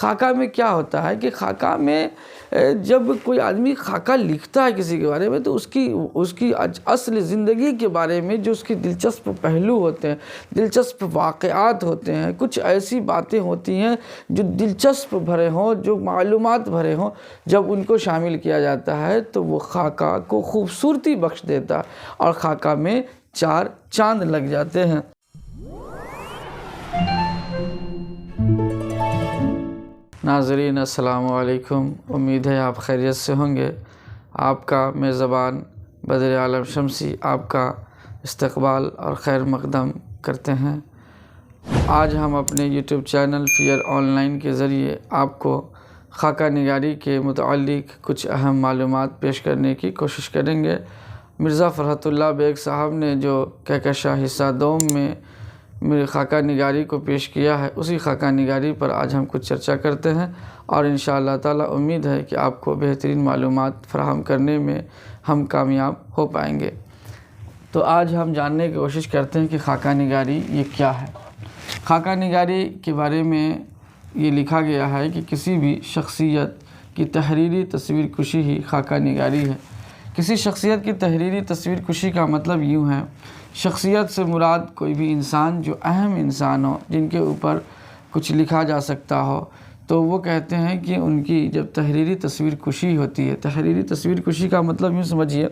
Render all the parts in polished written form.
خاکہ میں کیا ہوتا ہے کہ خاکہ میں جب کوئی آدمی خاکہ لکھتا ہے کسی کے بارے میں تو اس کی اصل زندگی کے بارے میں جو اس کے دلچسپ پہلو ہوتے ہیں، دلچسپ واقعات ہوتے ہیں، کچھ ایسی باتیں ہوتی ہیں جو دلچسپ بھرے ہوں، جو معلومات بھرے ہوں، جب ان کو شامل کیا جاتا ہے تو وہ خاکہ کو خوبصورتی بخش دیتا ہے اور خاکہ میں 4 چاند لگ جاتے ہیں۔ ناظرین السلام علیکم، امید ہے آپ خیریت سے ہوں گے۔ آپ کا میزبان بدر عالم شمسی آپ کا استقبال اور خیر مقدم کرتے ہیں۔ آج ہم اپنے YouTube channel fair online کے ذریعے آپ کو خاکہ نگاری کے متعلق کچھ اہم معلومات پیش کرنے کی کوشش کریں گے۔ مرزا فرحت اللہ بیگ صاحب نے جو کہکشاں حصہ دوم میں میری خاکہ نگاری کو پیش کیا ہے، اسی خاکہ نگاری پر آج ہم کچھ چرچا کرتے ہیں اور انشاءاللہ تعالی امید ہے کہ آپ کو بہترین معلومات فراہم کرنے میں ہم کامیاب ہو پائیں گے۔ تو آج ہم جاننے کی کوشش کرتے ہیں کہ خاکہ نگاری یہ کیا ہے۔ خاکہ نگاری کے بارے میں یہ لکھا گیا ہے کہ کسی بھی شخصیت کی تحریری تصویر کشی ہی خاکہ نگاری ہے۔ کسی شخصیت کی تحریری تصویر کشی کا مطلب یوں ہے، شخصیت سے مراد کوئی بھی انسان جو اہم انسان ہو، جن کے اوپر کچھ لکھا جا سکتا ہو، تو وہ کہتے ہیں کہ ان کی جب تحریری تصویر کشی ہوتی ہے۔ تحریری تصویر کشی کا مطلب یوں سمجھیے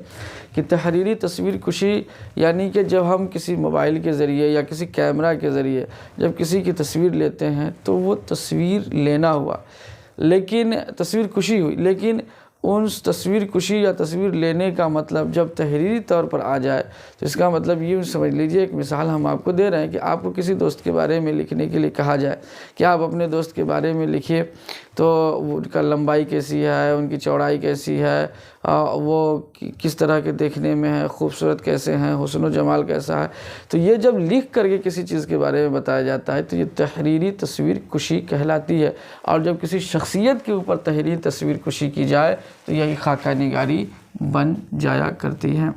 کہ تحریری تصویر کشی یعنی کہ جب ہم کسی موبائل کے ذریعے یا کسی کیمرہ کے ذریعے جب کسی کی تصویر لیتے ہیں تو وہ تصویر لینا ہوا، لیکن تصویر کشی ہوئی، لیکن اس تصویر کشی یا تصویر لینے کا مطلب جب تحریری طور پر آ جائے تو اس کا مطلب یہ سمجھ لیجئے، ایک مثال ہم آپ کو دے رہے ہیں کہ آپ کو کسی دوست کے بارے میں لکھنے کے لیے کہا جائے کہ آپ اپنے دوست کے بارے میں لکھیے، تو ان کا لمبائی کیسی ہے، ان کی چوڑائی کیسی ہے، وہ کس طرح کے دیکھنے میں ہے، خوبصورت کیسے ہیں، حسن و جمال کیسا ہے، تو یہ جب لکھ کر کے کسی چیز کے بارے میں بتایا جاتا ہے تو یہ تحریری تصویر کشی کہلاتی ہے۔ اور جب کسی شخصیت کے اوپر تحریری تصویر کشی کی جائے تو یہی خاکہ نگاری بن جایا کرتی ہے۔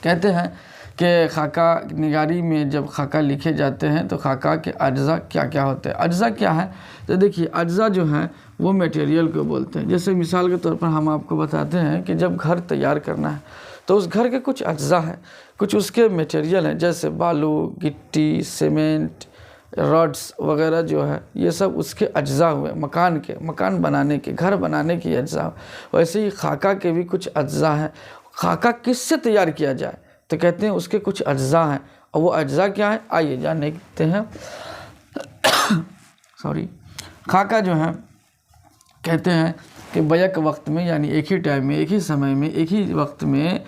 کہتے ہیں کہ خاکہ نگاری میں جب خاکہ لکھے جاتے ہیں تو خاکہ کے اجزاء کیا کیا ہوتے ہیں۔ اجزاء کیا ہیں؟ تو دیکھیے اجزاء جو ہیں وہ میٹیریل کو بولتے ہیں۔ جیسے مثال کے طور پر ہم آپ کو بتاتے ہیں کہ جب گھر تیار کرنا ہے تو اس گھر کے کچھ اجزاء ہیں، کچھ اس کے میٹیریل ہیں، جیسے بالو، گٹی، سیمنٹ، راڈس وغیرہ جو ہے یہ سب اس کے اجزاء ہوئے، مکان بنانے کے، گھر بنانے کے اجزاء۔ ویسے ہی خاکہ کے بھی کچھ اجزاء ہیں۔ خاکہ کس سے تیار کیا جائے تو کہتے ہیں اس کے کچھ اجزاء ہیں، اور وہ اجزاء کیا ہیں آئیے جانتے ہیں۔ خاکہ جو ہے کہتے ہیں کہ بیک وقت میں یعنی ایک ہی ٹائم میں، ایک ہی سمے میں، ایک ہی وقت میں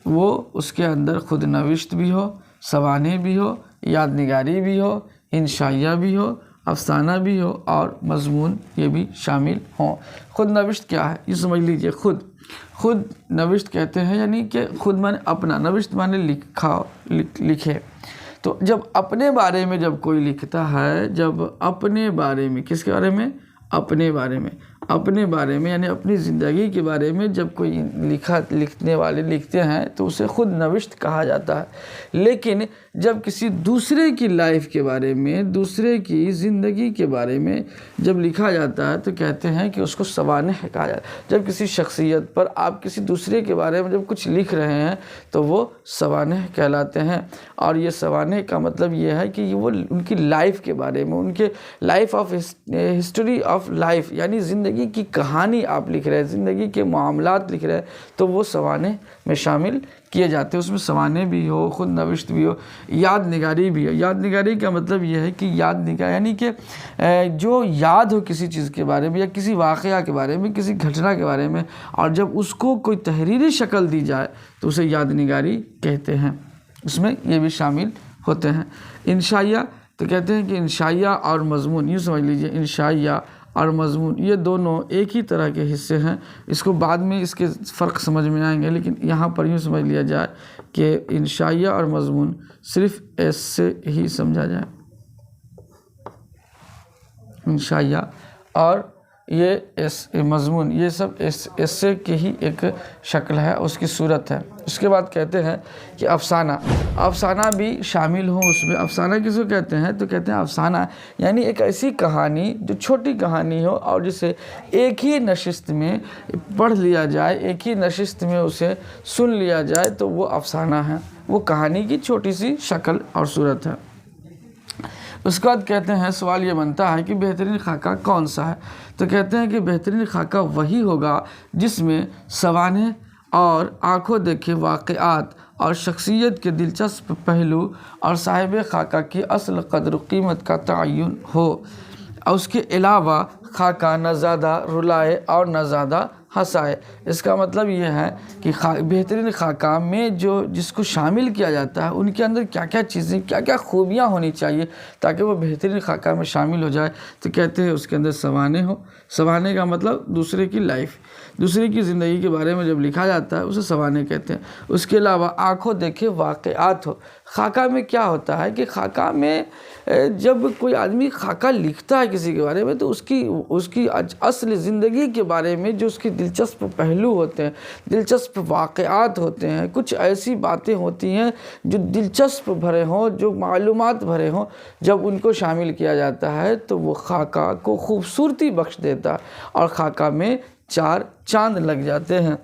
وہ اس کے اندر خود نوشت بھی ہو، سوانح بھی ہو، یاد نگاری بھی ہو، انشائیہ بھی ہو، افسانہ بھی ہو اور مضمون یہ بھی شامل ہوں۔ خود نوشت کیا ہے یہ سمجھ لیجئے۔ خود نوشت کہتے ہیں یعنی کہ خود مانے اپنا، نوشت مانے لکھے۔ تو جب اپنے بارے میں جب کوئی لکھتا ہے، جب اپنے بارے میں، کس کے بارے میں؟ اپنے بارے میں یعنی اپنی زندگی کے بارے میں جب کوئی لکھنے والے لکھتے ہیں تو اسے خود نوشت کہا جاتا ہے۔ لیکن جب کسی دوسرے کی لائف کے بارے میں، دوسرے کی زندگی کے بارے میں جب لکھا جاتا ہے تو کہتے ہیں کہ اس کو سوانح کہا جاتا ہے۔ جب کسی شخصیت پر آپ کسی دوسرے کے بارے میں جب کچھ لکھ رہے ہیں تو وہ سوانح کہلاتے ہیں۔ اور یہ سوانح کا مطلب یہ ہے کہ وہ ان کی لائف کے بارے میں، ان کے ہسٹری آف لائف یعنی زندگی کی کہانی آپ لکھ رہے ہیں، زندگی کے معاملات لکھ رہے ہیں تو وہ سوانح میں شامل کیے جاتے ہیں۔ اس میں سوانح بھی ہو، خود نوشت بھی ہو، یاد نگاری بھی ہو۔ یاد نگاری کا مطلب یہ ہے کہ یاد نگاری یعنی کہ جو یاد ہو کسی چیز کے بارے میں یا کسی واقعہ کے بارے میں، کسی گھٹنا کے بارے میں، اور جب اس کو کوئی تحریری شکل دی جائے تو اسے یاد نگاری کہتے ہیں۔ اس میں یہ بھی شامل ہوتے ہیں۔ انشائیہ تو کہتے ہیں کہ انشائیہ اور مضمون، یوں سمجھ لیجئے انشائیہ اور مضمون یہ دونوں ایک ہی طرح کے حصے ہیں۔ اس کو بعد میں اس کے فرق سمجھ میں آئیں گے، لیکن یہاں پر یوں سمجھ لیا جائے کہ انشائیہ اور مضمون صرف ایسے ہی سمجھا جائے۔ انشائیہ اور یہ مضمون، یہ سب ایسے کی ہی ایک شکل ہے، اس کی صورت ہے۔ اس کے بعد کہتے ہیں کہ افسانہ بھی شامل ہوں اس میں۔ افسانہ کس کو کہتے ہیں؟ تو کہتے ہیں افسانہ یعنی ایک ایسی کہانی جو چھوٹی کہانی ہو اور جسے ایک ہی نشست میں پڑھ لیا جائے، ایک ہی نشست میں اسے سن لیا جائے تو وہ افسانہ ہے، وہ کہانی کی چھوٹی سی شکل اور صورت ہے۔ اس کے بعد کہتے ہیں، سوال یہ بنتا ہے کہ بہترین خاکہ کون سا ہے؟ تو کہتے ہیں کہ بہترین خاکہ وہی ہوگا جس میں سوانح اور آنکھوں دیکھے واقعات اور شخصیت کے دلچسپ پہلو اور صاحب خاکہ کی اصل قدر و قیمت کا تعین ہو۔ اس کے علاوہ خاکہ نہ زیادہ رلائے اور نہ زیادہ ہنسائے۔ اس کا مطلب یہ ہے کہ بہترین خاکہ میں جس کو شامل کیا جاتا ہے ان کے اندر کیا کیا چیزیں، کیا کیا خوبیاں ہونی چاہیے تاکہ وہ بہترین خاکہ میں شامل ہو جائے۔ تو کہتے ہیں اس کے اندر سوانح ہو۔ سوانح کا مطلب دوسرے کی لائف، دوسرے کی زندگی کے بارے میں جب لکھا جاتا ہے اسے سوانح کہتے ہیں۔ اس کے علاوہ آنکھوں دیکھے واقعات ہو۔ خاکہ میں کیا ہوتا ہے کہ خاکہ میں جب کوئی آدمی خاکہ لکھتا ہے کسی کے بارے میں تو اس کی اصل زندگی کے بارے میں جو اس کی دلچسپ پہلو ہوتے ہیں، دلچسپ واقعات ہوتے ہیں، کچھ ایسی باتیں ہوتی ہیں جو دلچسپ بھرے ہوں، جو معلومات بھرے ہوں، جب ان کو شامل کیا جاتا ہے تو وہ خاکہ کو خوبصورتی بخش دیتا ہے اور خاکہ میں چار چاند لگ جاتے ہیں۔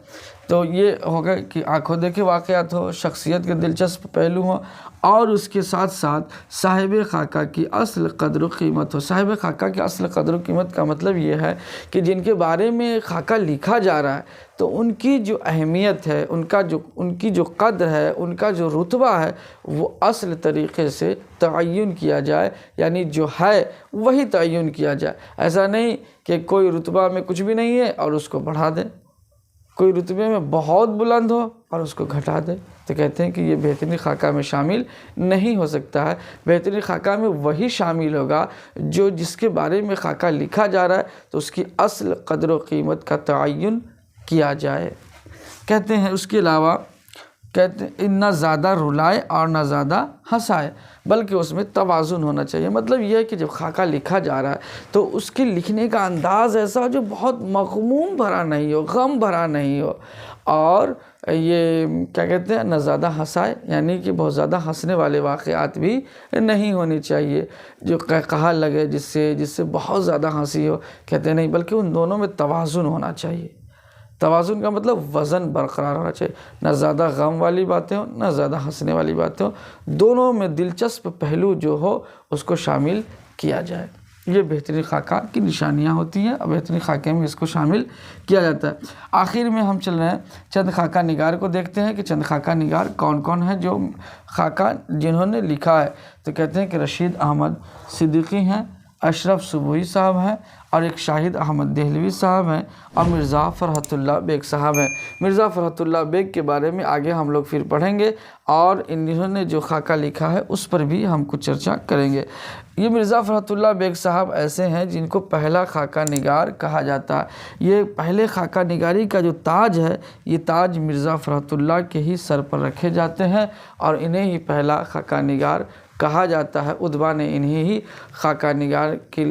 تو یہ ہوگا کہ آنکھوں دیکھے واقعات ہو، شخصیت کے دلچسپ پہلو ہوں اور اس کے ساتھ ساتھ صاحب خاکہ کی اصل قدر و قیمت ہو۔ صاحب خاکہ کی اصل قدر و قیمت کا مطلب یہ ہے کہ جن کے بارے میں خاکہ لکھا جا رہا ہے تو ان کی جو اہمیت ہے، ان کی جو قدر ہے، ان کا جو رتبہ ہے وہ اصل طریقے سے تعین کیا جائے، یعنی جو ہے وہی تعین کیا جائے۔ ایسا نہیں کہ کوئی رتبہ میں کچھ بھی نہیں ہے اور اس کو بڑھا دے، کوئی رتبے میں بہت بلند ہو اور اس کو گھٹا دے۔ تو کہتے ہیں کہ یہ بہترین خاکہ میں شامل نہیں ہو سکتا ہے۔ بہترین خاکہ میں وہی شامل ہوگا جس کے بارے میں خاکہ لکھا جا رہا ہے تو اس کی اصل قدر و قیمت کا تعین کیا جائے۔ کہتے ہیں اس کے علاوہ کہتے ہیں نہ زیادہ رلائے اور نہ زیادہ ہنسائے، بلکہ اس میں توازن ہونا چاہیے۔ مطلب یہ ہے کہ جب خاکہ لکھا جا رہا ہے تو اس کے لکھنے کا انداز ایسا ہو جو بہت مغموم بھرا نہیں ہو، غم بھرا نہیں ہو، اور یہ کیا کہتے ہیں، نہ زیادہ ہنسائے یعنی کہ بہت زیادہ ہنسنے والے واقعات بھی نہیں ہونی چاہیے جو کہا لگے جس سے بہت زیادہ ہنسی ہو۔ کہتے ہیں نہیں، بلکہ ان دونوں میں توازن ہونا چاہیے۔ توازن کا مطلب وزن برقرار ہونا چاہیے، نہ زیادہ غم والی باتیں ہوں نہ زیادہ ہنسنے والی باتیں ہوں، دونوں میں دلچسپ پہلو جو ہو اس کو شامل کیا جائے۔ یہ بہترین خاکہ کی نشانیاں ہوتی ہیں اور بہترین خاکے میں اس کو شامل کیا جاتا ہے۔ آخر میں ہم چل رہے ہیں چند خاکہ نگار کو دیکھتے ہیں کہ چند خاکہ نگار کون کون ہیں جو خاکہ جنہوں نے لکھا ہے۔ تو کہتے ہیں کہ رشید احمد صدیقی ہیں، اشرف صبوحی صاحب ہیں اور ایک شاہد احمد دہلوی صاحب ہیں اور مرزا فرحت اللہ بیگ صاحب ہیں۔ مرزا فرحت اللہ بیگ کے بارے میں آگے ہم لوگ پھر پڑھیں گے اور انہوں نے جو خاکہ لکھا ہے اس پر بھی ہم کچھ چرچا کریں گے۔ یہ مرزا فرحت اللہ بیگ صاحب ایسے ہیں جن کو پہلا خاکہ نگار کہا جاتا ہے۔ یہ پہلے خاکہ نگاری کا جو تاج ہے یہ تاج مرزا فرحت اللہ کے ہی سر پر رکھے جاتے ہیں اور انہیں ہی پہلا خاکہ نگار کہا جاتا ہے۔ ادبا نے انہیں ہی خاکہ نگار کے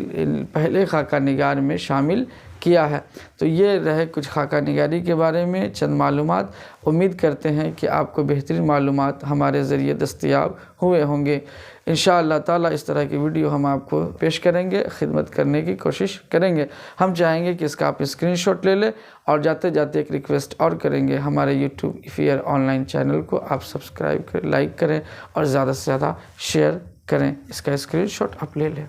پہلے خاکہ نگار میں شامل کیا ہے۔ تو یہ رہے کچھ خاکہ نگاری کے بارے میں چند معلومات۔ امید کرتے ہیں کہ آپ کو بہترین معلومات ہمارے ذریعے دستیاب ہوئے ہوں گے۔ انشاءاللہ تعالیٰ اس طرح کی ویڈیو ہم آپ کو پیش کریں گے، خدمت کرنے کی کوشش کریں گے۔ ہم چاہیں گے کہ اس کا آپ اسکرین شاٹ لے لیں اور جاتے جاتے ایک ریکویسٹ اور کریں گے، ہمارے یوٹیوب ایفیئر آن لائن چینل کو آپ سبسکرائب کریں، لائک کریں اور زیادہ سے زیادہ شیئر کریں۔ اس کا اسکرین شاٹ آپ لے لیں۔